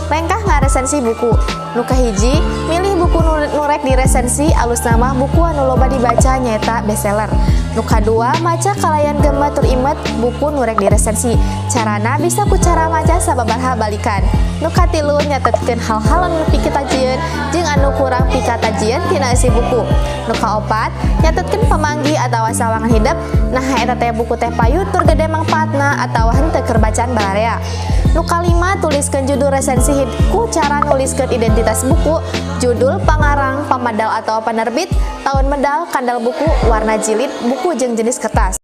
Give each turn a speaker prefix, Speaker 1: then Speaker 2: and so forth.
Speaker 1: Lengkah ngaresensi buku. Nu kahiji, milih buku nurek di resensi alus nama buku anu loba dibaca nyaeta bestseller. Nu kadua, maca kalayan gemet tur imet buku nurek di resensi. Carana bisa ku cara maca sababaraha balikan. Nu katilu, nyatetkeun hal-hal anu nepi katajieun jeung anu kurang pikatajieun tina isi buku. Nu kaopat, nyatetkeun pamanggi atawa sawangan hidup. Nah eta teh buku teh payu tur gede mangpaatna atawa henteu keur bacaan balarea. Nu kalima, tuliskeun judul resensi ku cara nuliskeun identitas buku, judul, pangarang, pamadal atau penerbit, tahun medal, kandal buku, warna jilid, buku jeung jenis kertas.